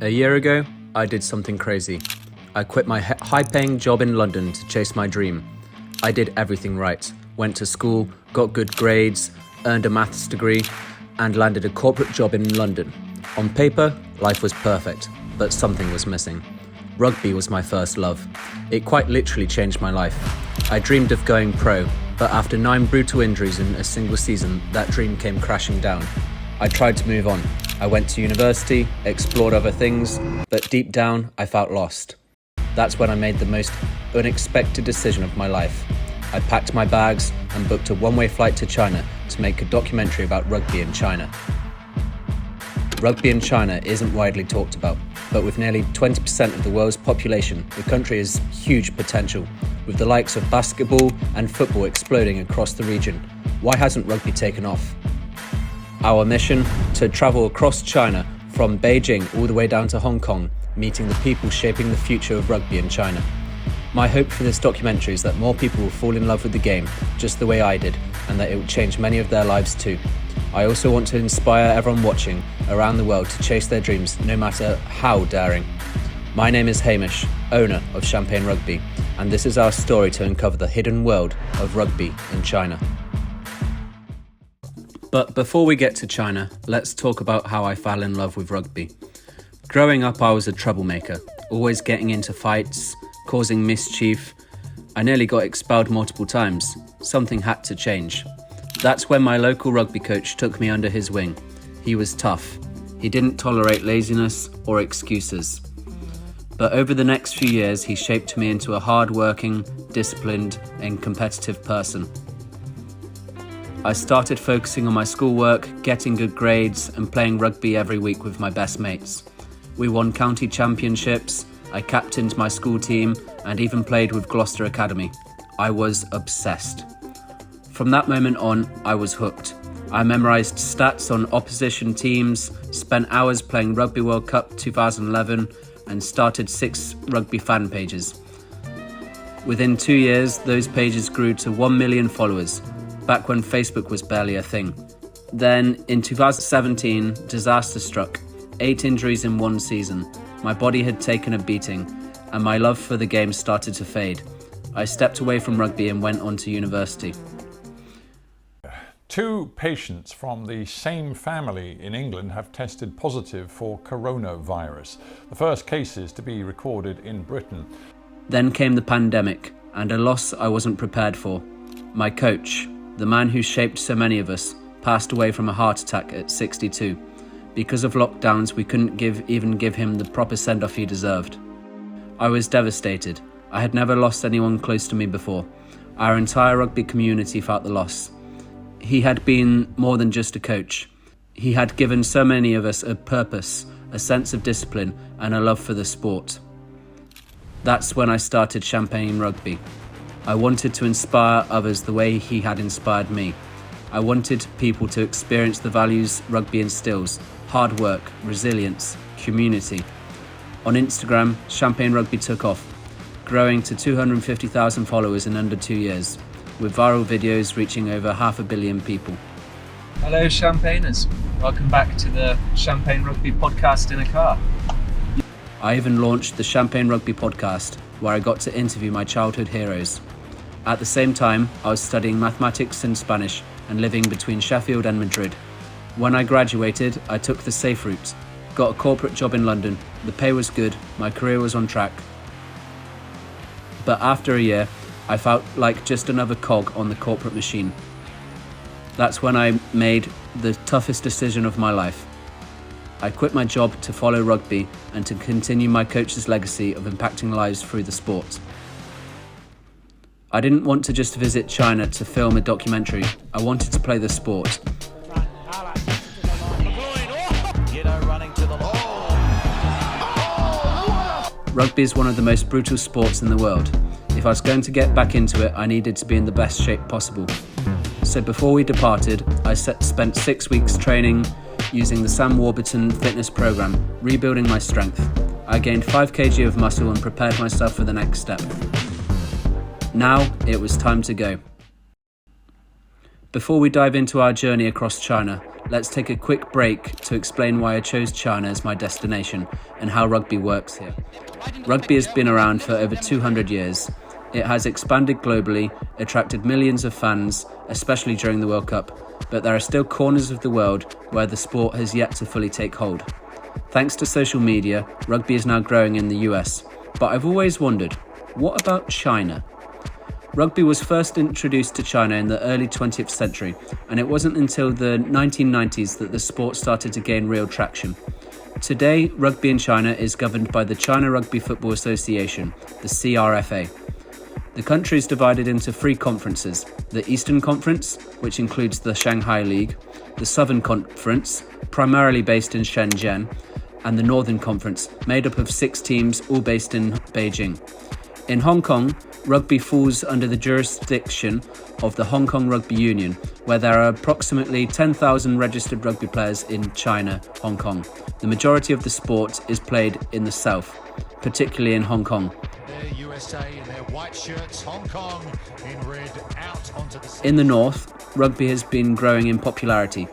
A year ago, I did something crazy. I quit my high-paying job in London to chase my dream. I did everything right. Went to school, got good grades, earned a maths degree, and landed a corporate job in London. On paper, life was perfect, but something was missing. Rugby was my first love. It quite literally changed my life. I dreamed of going pro, but after 9 brutal injuries in a single season, that dream came crashing down. I tried to move on. I went to university, explored other things, but deep down, I felt lost. That's when I made the most unexpected decision of my life. I packed my bags and booked a one-way flight to China to make a documentary about rugby in China. Rugby in China isn't widely talked about, but with nearly 20% of the world's population, the country has huge potential, with the likes of basketball and football exploding across the region. Why hasn't rugby taken off? Our mission: to travel across China, from Beijing all the way down to Hong Kong, meeting the people shaping the future of rugby in China. My hope for this documentary is that more people will fall in love with the game, just the way I did, and that it will change many of their lives too. I also want to inspire everyone watching around the world to chase their dreams, no matter how daring. My name is Hamish, owner of Champagne Rugby, and this is our story to uncover the hidden world of rugby in China. But before we get to China, let's talk about how I fell in love with rugby. Growing up, I was a troublemaker, always getting into fights, causing mischief. I nearly got expelled multiple times. Something had to change. That's when my local rugby coach took me under his wing. He was tough. He didn't tolerate laziness or excuses. But over the next few years, he shaped me into a hard-working, disciplined, and competitive person. I started focusing on my schoolwork, getting good grades, and playing rugby every week with my best mates. We won county championships, I captained my school team, and even played with Gloucester Academy. I was obsessed. From that moment on, I was hooked. I memorised stats on opposition teams, spent hours playing Rugby World Cup 2011, and started 6 rugby fan pages. Within 2 years, those pages grew to 1 million followers, back when Facebook was barely a thing. Then, in 2017, disaster struck. 8 injuries in 1 season. My body had taken a beating, and my love for the game started to fade. I stepped away from rugby and went on to university. 2 patients from the same family in England have tested positive for coronavirus. The first cases to be recorded in Britain. Then came the pandemic, and a loss I wasn't prepared for. My coach, the man who shaped so many of us, passed away from a heart attack at 62. Because of lockdowns, we couldn't even give him the proper send-off he deserved. I was devastated. I had never lost anyone close to me before. Our entire rugby community felt the loss. He had been more than just a coach. He had given so many of us a purpose, a sense of discipline, and a love for the sport. That's when I started Champagne Rugby. I wanted to inspire others the way he had inspired me. I wanted people to experience the values rugby instills: hard work, resilience, community. On Instagram, Champagne Rugby took off, growing to 250,000 followers in under 2 years, with viral videos reaching over 500 million people. Hello Champagners, welcome back to the Champagne Rugby podcast in a car. I even launched the Champagne Rugby podcast, where I got to interview my childhood heroes. At the same time, I was studying mathematics and Spanish and living between Sheffield and Madrid. When I graduated, I took the safe route, got a corporate job in London. The pay was good, my career was on track. But after a year, I felt like just another cog on the corporate machine. That's when I made the toughest decision of my life. I quit my job to follow rugby and to continue my coach's legacy of impacting lives through the sport. I didn't want to just visit China to film a documentary. I wanted to play the sport. Rugby is one of the most brutal sports in the world. If I was going to get back into it, I needed to be in the best shape possible. So before we departed, I spent 6 weeks training using the Sam Warburton fitness program, rebuilding my strength. I gained 5 kg of muscle and prepared myself for the next step. Now it was time to go. Before we dive into our journey across China, let's take a quick break to explain why I chose China as my destination and how rugby works here. Rugby has been around for over 200 years. It has expanded globally, attracted millions of fans, especially during the World Cup, but there are still corners of the world where the sport has yet to fully take hold. Thanks to social media, rugby is now growing in the US. But I've always wondered, what about China? Rugby was first introduced to China in the early 20th century, and it wasn't until the 1990s that the sport started to gain real traction. Today, rugby in China is governed by the China Rugby Football Association, the CRFA. The country is divided into three conferences: the Eastern Conference, which includes the Shanghai League, the Southern Conference, primarily based in Shenzhen, and the Northern Conference, made up of 6 teams, all based in Beijing. In Hong Kong, rugby falls under the jurisdiction of the Hong Kong Rugby Union, where there are approximately 10,000 registered rugby players in China, Hong Kong. The majority of the sport is played in the south, particularly in Hong Kong. USA in their white shirts, Hong Kong in red, out onto the... In the north, rugby has been growing in popularity,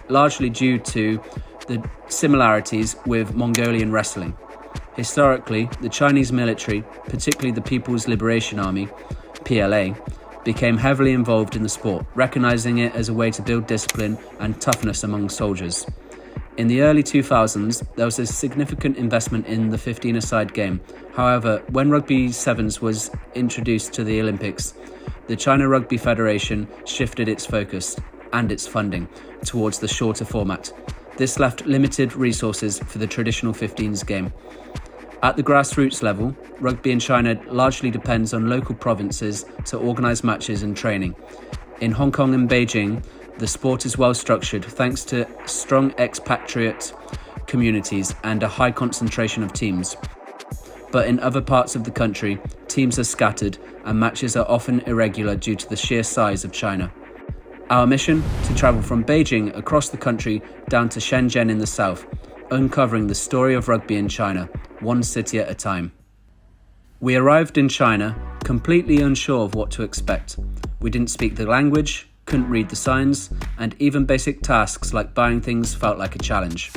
largely due to the similarities with Mongolian wrestling. Historically, the Chinese military, particularly the People's Liberation Army, PLA, became heavily involved in the sport, recognizing it as a way to build discipline and toughness among soldiers. In the early 2000s, there was a significant investment in the 15-a-side game. However, when Rugby Sevens was introduced to the Olympics, the China Rugby Federation shifted its focus and its funding towards the shorter format. This left limited resources for the traditional 15s game. At the grassroots level, rugby in China largely depends on local provinces to organise matches and training. In Hong Kong and Beijing, the sport is well structured thanks to strong expatriate communities and a high concentration of teams. But in other parts of the country, teams are scattered and matches are often irregular due to the sheer size of China. Our mission: to travel from Beijing across the country down to Shenzhen in the south, uncovering the story of rugby in China, one city at a time. We arrived in China completely unsure of what to expect. We didn't speak the language, couldn't read the signs, and even basic tasks like buying things felt like a challenge.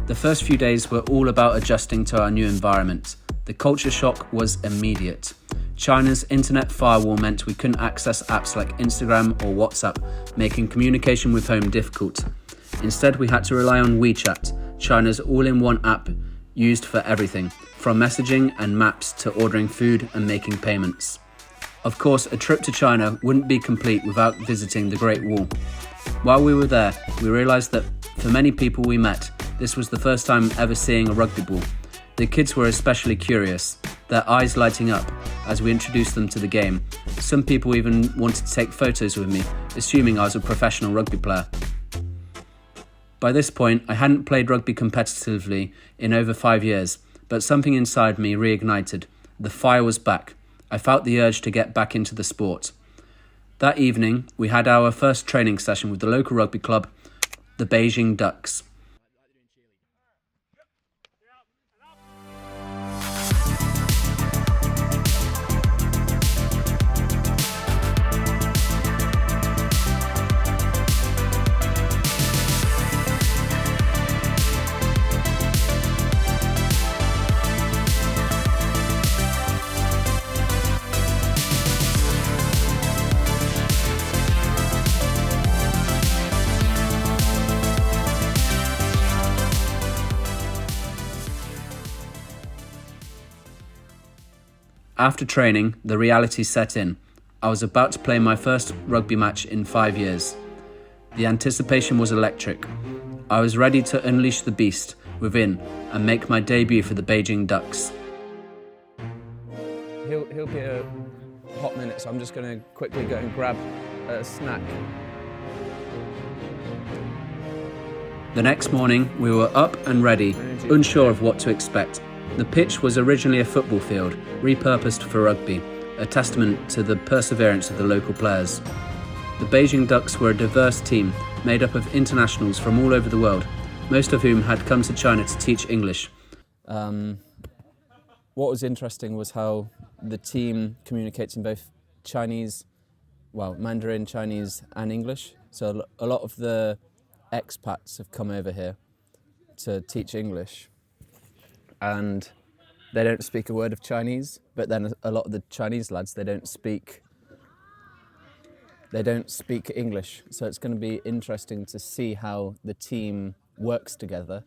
The first few days were all about adjusting to our new environment. The culture shock was immediate. China's internet firewall meant we couldn't access apps like Instagram or WhatsApp, making communication with home difficult. Instead, we had to rely on WeChat, China's all-in-one app used for everything, from messaging and maps to ordering food and making payments. Of course, a trip to China wouldn't be complete without visiting the Great Wall. While we were there, we realised that for many people we met, this was the first time ever seeing a rugby ball. The kids were especially curious, their eyes lighting up as we introduced them to the game. Some people even wanted to take photos with me, assuming I was a professional rugby player. By this point, I hadn't played rugby competitively in over 5 years, but something inside me reignited. The fire was back. I felt the urge to get back into the sport. That evening, we had our first training session with the local rugby club, the Beijing Ducks. After training, the reality set in. I was about to play my first rugby match in 5 years. The anticipation was electric. I was ready to unleash the beast within and make my debut for the Beijing Ducks. He'll be a hot minute, so I'm just going to quickly go and grab a snack. The next morning, we were up and ready, unsure of what to expect. The pitch was originally a football field, repurposed for rugby, a testament to the perseverance of the local players. The Beijing Ducks were a diverse team, made up of internationals from all over the world, most of whom had come to China to teach English. What was interesting was how the team communicates in both Mandarin, Chinese and English. So a lot of the expats have come over here to teach English, and they don't speak a word of Chinese, but then a lot of the Chinese lads, they don't speak English. So it's going to be interesting to see how the team works together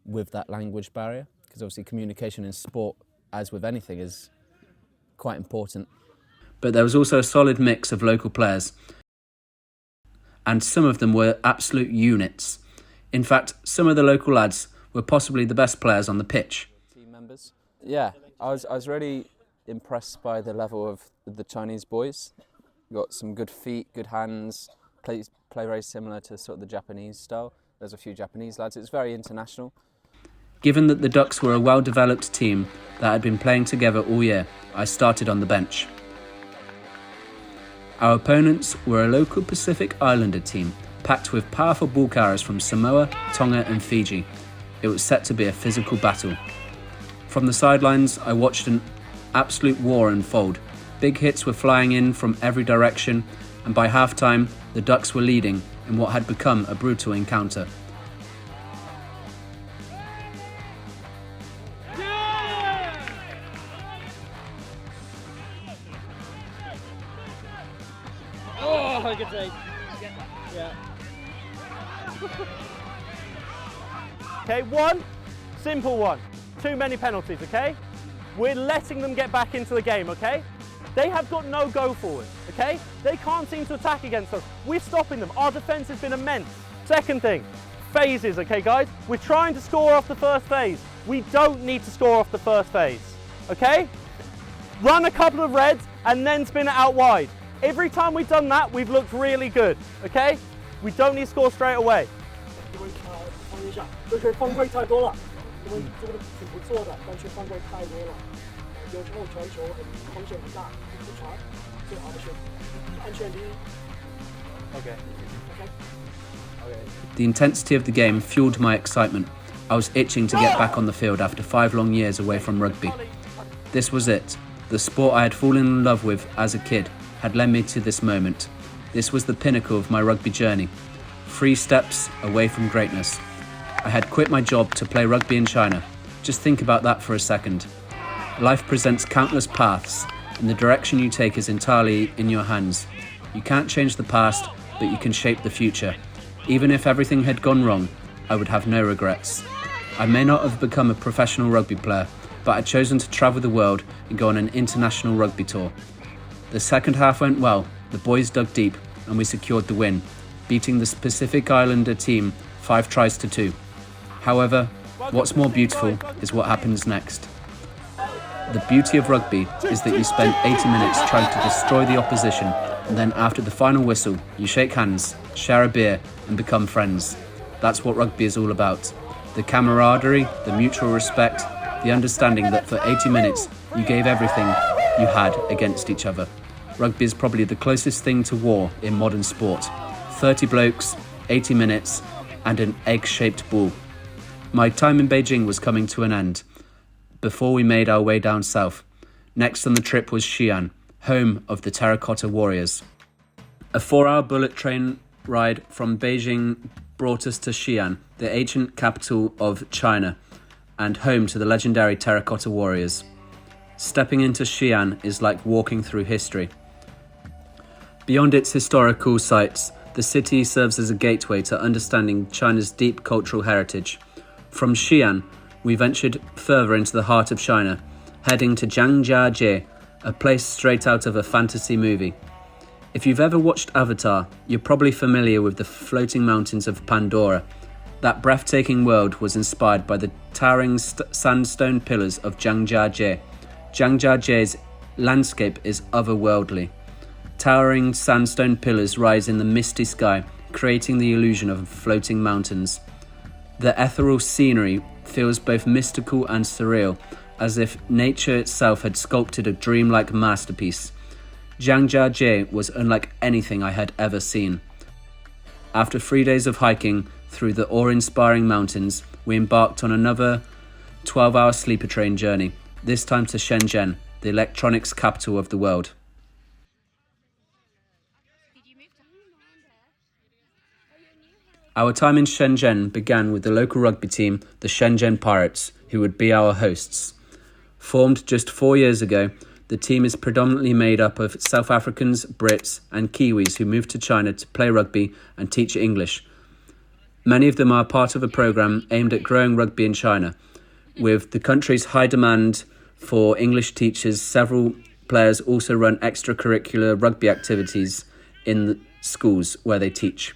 with that language barrier, because obviously communication in sport, as with anything, is quite important. But there was also a solid mix of local players, and some of them were absolute units. In fact, some of the local lads were possibly the best players on the pitch. Team members? Yeah, I was really impressed by the level of the Chinese boys. Got some good feet, good hands, play very similar to sort of the Japanese style. There's a few Japanese lads. It's very international. Given that the Ducks were a well-developed team that had been playing together all year, I started on the bench. Our opponents were a local Pacific Islander team, packed with powerful ball carriers from Samoa, Tonga and Fiji. It was set to be a physical battle. From the sidelines, I watched an absolute war unfold. Big hits were flying in from every direction, and by half-time, the Ducks were leading in what had become a brutal encounter. Oh, good take. Yeah. Okay, one, simple one. Too many penalties, okay? We're letting them get back into the game, okay? They have got no go forward, okay? They can't seem to attack against us. We're stopping them. Our defence has been immense. Second thing, phases, okay guys? We're trying to score off the first phase. We don't need to score off the first phase, okay? Run a couple of reds and then spin it out wide. Every time we've done that, we've looked really good, okay? We don't need to score straight away. The intensity of the game fueled my excitement. I was itching to get back on the field after 5 long years away from rugby. This was it. The sport I had fallen in love with as a kid had led me to this moment. This was the pinnacle of my rugby journey. 3 steps away from greatness. I had quit my job to play rugby in China. Just think about that for a second. Life presents countless paths, and the direction you take is entirely in your hands. You can't change the past, but you can shape the future. Even if everything had gone wrong, I would have no regrets. I may not have become a professional rugby player, but I'd chosen to travel the world and go on an international rugby tour. The second half went well, the boys dug deep, and we secured the win, beating the Pacific Islander team 5 tries to 2. However, what's more beautiful is what happens next. The beauty of rugby is that you spend 80 minutes trying to destroy the opposition, and then after the final whistle, you shake hands, share a beer, and become friends. That's what rugby is all about. The camaraderie, the mutual respect, the understanding that for 80 minutes you gave everything you had against each other. Rugby is probably the closest thing to war in modern sport. 30 blokes, 80 minutes, and an egg-shaped ball. My time in Beijing was coming to an end before we made our way down south. Next on the trip was Xi'an, home of the Terracotta Warriors. A 4-hour bullet train ride from Beijing brought us to Xi'an, the ancient capital of China, and home to the legendary Terracotta Warriors. Stepping into Xi'an is like walking through history. Beyond its historical sites, the city serves as a gateway to understanding China's deep cultural heritage. From Xi'an, we ventured further into the heart of China, heading to Zhangjiajie, a place straight out of a fantasy movie. If you've ever watched Avatar, you're probably familiar with the floating mountains of Pandora. That breathtaking world was inspired by the towering sandstone pillars of Zhangjiajie. Zhangjiajie's landscape is otherworldly. Towering sandstone pillars rise in the misty sky, creating the illusion of floating mountains. The ethereal scenery feels both mystical and surreal, as if nature itself had sculpted a dreamlike masterpiece. Zhangjiajie was unlike anything I had ever seen. After 3 days of hiking through the awe-inspiring mountains, we embarked on another 12-hour sleeper train journey, this time to Shenzhen, the electronics capital of the world. Our time in Shenzhen began with the local rugby team, the Shenzhen Pirates, who would be our hosts. Formed just 4 years ago, the team is predominantly made up of South Africans, Brits and Kiwis who moved to China to play rugby and teach English. Many of them are part of a program aimed at growing rugby in China. With the country's high demand for English teachers, several players also run extracurricular rugby activities in the schools where they teach.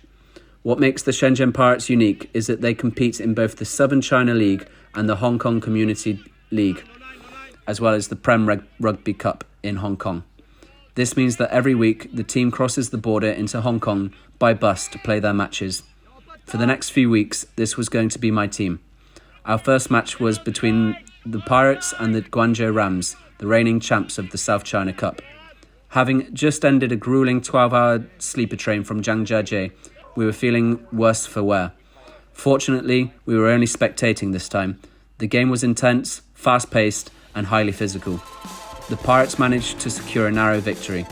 What makes the Shenzhen Pirates unique is that they compete in both the Southern China League and the Hong Kong Community League, as well as the Prem Rugby Cup in Hong Kong. This means that every week the team crosses the border into Hong Kong by bus to play their matches. For the next few weeks, this was going to be my team. Our first match was between the Pirates and the Guangzhou Rams, the reigning champs of the South China Cup. Having just ended a grueling 12-hour sleeper train from Zhangjiajie, we were feeling worse for wear. Fortunately, we were only spectating this time. The game was intense, fast-paced, and highly physical. The Pirates managed to secure a narrow victory.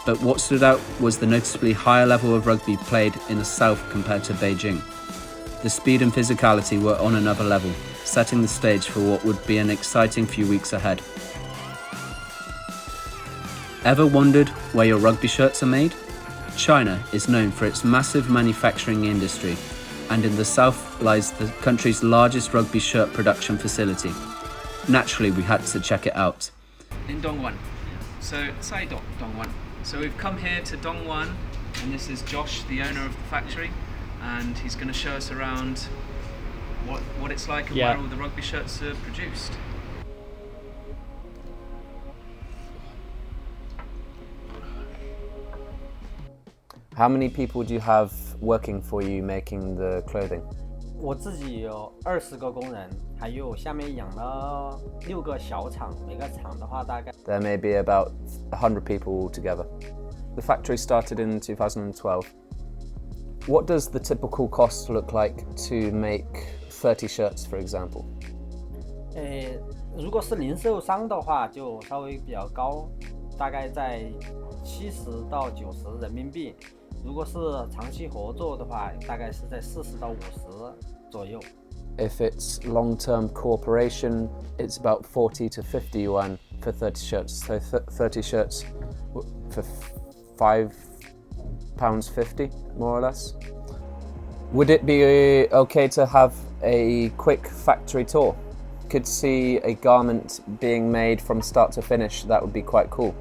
But what stood out was the noticeably higher level of rugby played in the south compared to Beijing. The speed and physicality were on another level, setting the stage for what would be an exciting few weeks ahead. Ever wondered where your rugby shirts are made? China is known for its massive manufacturing industry, and in the south lies the country's largest rugby shirt production facility. Naturally, we had to check it out. In Dongguan. So, Dongguan. So we've come here to Dongguan, and this is Josh, the owner of the factory, and he's going to show us around what it's like and where all the rugby shirts are produced. How many people do you have working for you making the clothing? 我自己有20个工人，还有下面养了6个小厂，每个厂的话大概 There may be about 100 people altogether. The factory started in 2012. What does the typical cost look like to make 30 shirts, for example? 如果是零售商的话，就稍微比较高，大概在70到90人民币。如果是长期合作的话，大概是在40到50左右。If it's long-term cooperation, it's about 40 to 50 yuan for 30 shirts. So 30 shirts for £5.50, more or less. Would it be okay to have a quick factory tour? Could see a garment being made from start to finish. That would be quite cool.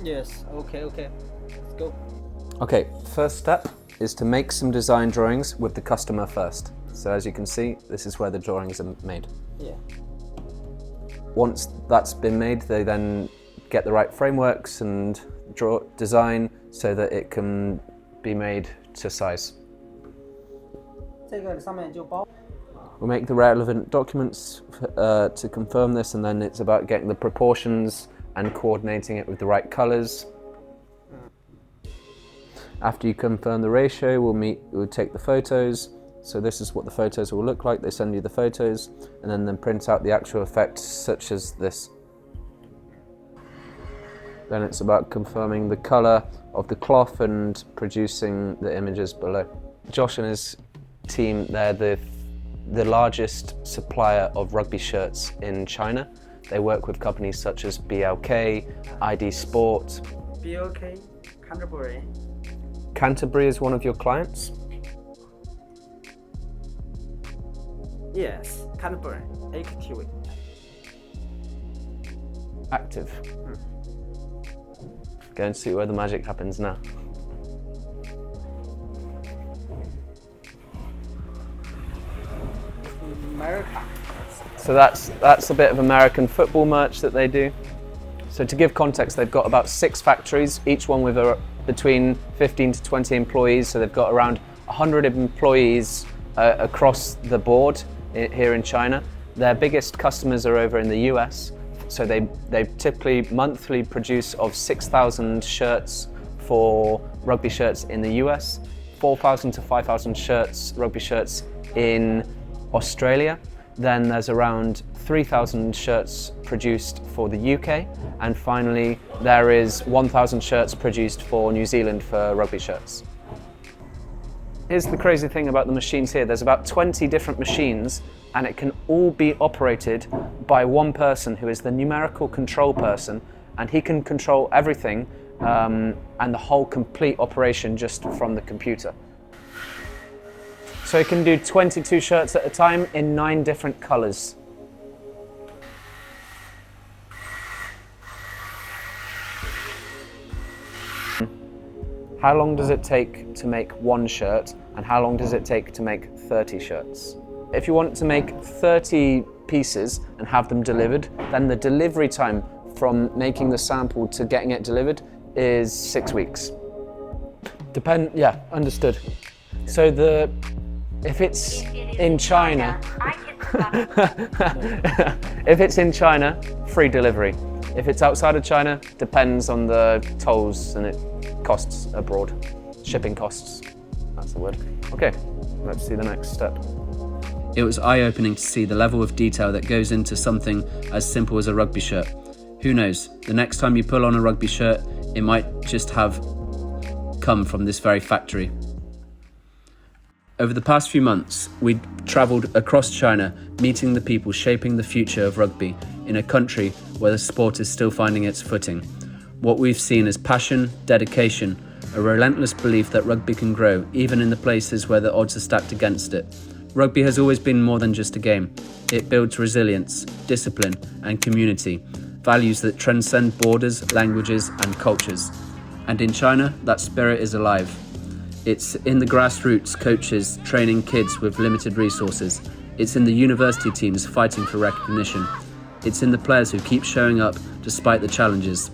Yes, okay, let's go. Okay, first step is to make some design drawings with the customer first. So as you can see, this is where the drawings are made. Yeah. Once that's been made, they then get the right frameworks and design so that it can be made to size. 这个上面就包。 We'll make the relevant documents to confirm this, and then it's about getting the proportions and coordinating it with the right colours. After you confirm the ratio, we'll take the photos. So this is what the photos will look like. They send you the photos and then print out the actual effect, such as this. Then it's about confirming the colour of the cloth and producing the images below. Josh and his team, they're the largest supplier of rugby shirts in China. They work with companies such as BLK, ID Sport. BLK, Canterbury. Canterbury is one of your clients? Yes, Canterbury, active. Active. Go and see where the magic happens now. America. So that's a bit of American football merch that they do. So to give context, they've got about 6 factories, each one with between 15 to 20 employees. So they've got around 100 employees across the board here in China. Their biggest customers are over in the US. So they typically monthly produce of 6,000 shirts for rugby shirts in the US, 4,000 to 5,000 shirts, rugby shirts in Australia, Then there's around 3,000 shirts produced for the UK, and finally there is 1,000 shirts produced for New Zealand for rugby shirts. Here's the crazy thing about the machines here. There's about 20 different machines, and it can all be operated by one person who is the numerical control person, and he can control everything and the whole complete operation just from the computer. So he can do 22 shirts at a time in 9 different colours. How long does it take to make one shirt, and how long does it take to make 30 shirts? If you want to make 30 pieces and have them delivered, then the delivery time from making the sample to getting it delivered is 6 weeks. Yeah, understood. So if it's in China, if it's in China, free delivery. If it's outside of China, depends on the tolls and it costs abroad. Shipping costs, that's the word. Okay, let's see the next step. It was eye-opening to see the level of detail that goes into something as simple as a rugby shirt. Who knows, the next time you pull on a rugby shirt, it might just have come from this very factory. Over the past few months, we travelled across China, meeting the people shaping the future of rugby in a country where the sport is still finding its footing. What we've seen is passion, dedication, a relentless belief that rugby can grow, even in the places where the odds are stacked against it. Rugby has always been more than just a game. It builds resilience, discipline, and community, values that transcend borders, languages, and cultures. And in China, that spirit is alive. It's in the grassroots coaches training kids with limited resources. It's in the university teams fighting for recognition. It's in the players who keep showing up despite the challenges.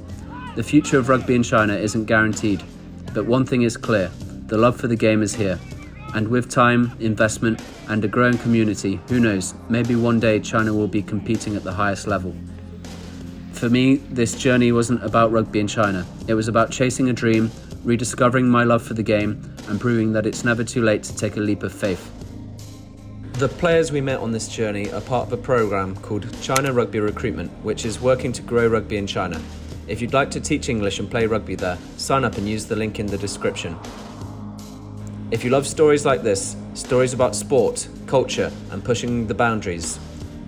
The future of rugby in China isn't guaranteed, but one thing is clear: the love for the game is here. And with time, investment, and a growing community, who knows, maybe one day China will be competing at the highest level. For me, this journey wasn't about rugby in China. It was about chasing a dream, rediscovering my love for the game, and proving that it's never too late to take a leap of faith. The players we met on this journey are part of a program called China Rugby Recruitment, which is working to grow rugby in China. If you'd like to teach English and play rugby there, sign up and use the link in the description. If you love stories like this, stories about sport, culture, and pushing the boundaries,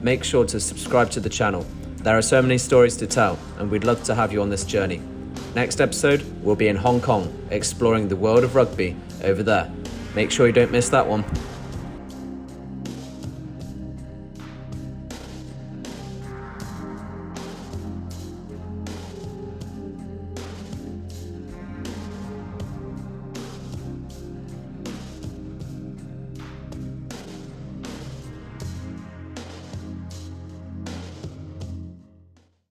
make sure to subscribe to the channel. There are so many stories to tell, and we'd love to have you on this journey. Next episode, we'll be in Hong Kong, exploring the world of rugby over there. Make sure you don't miss that one.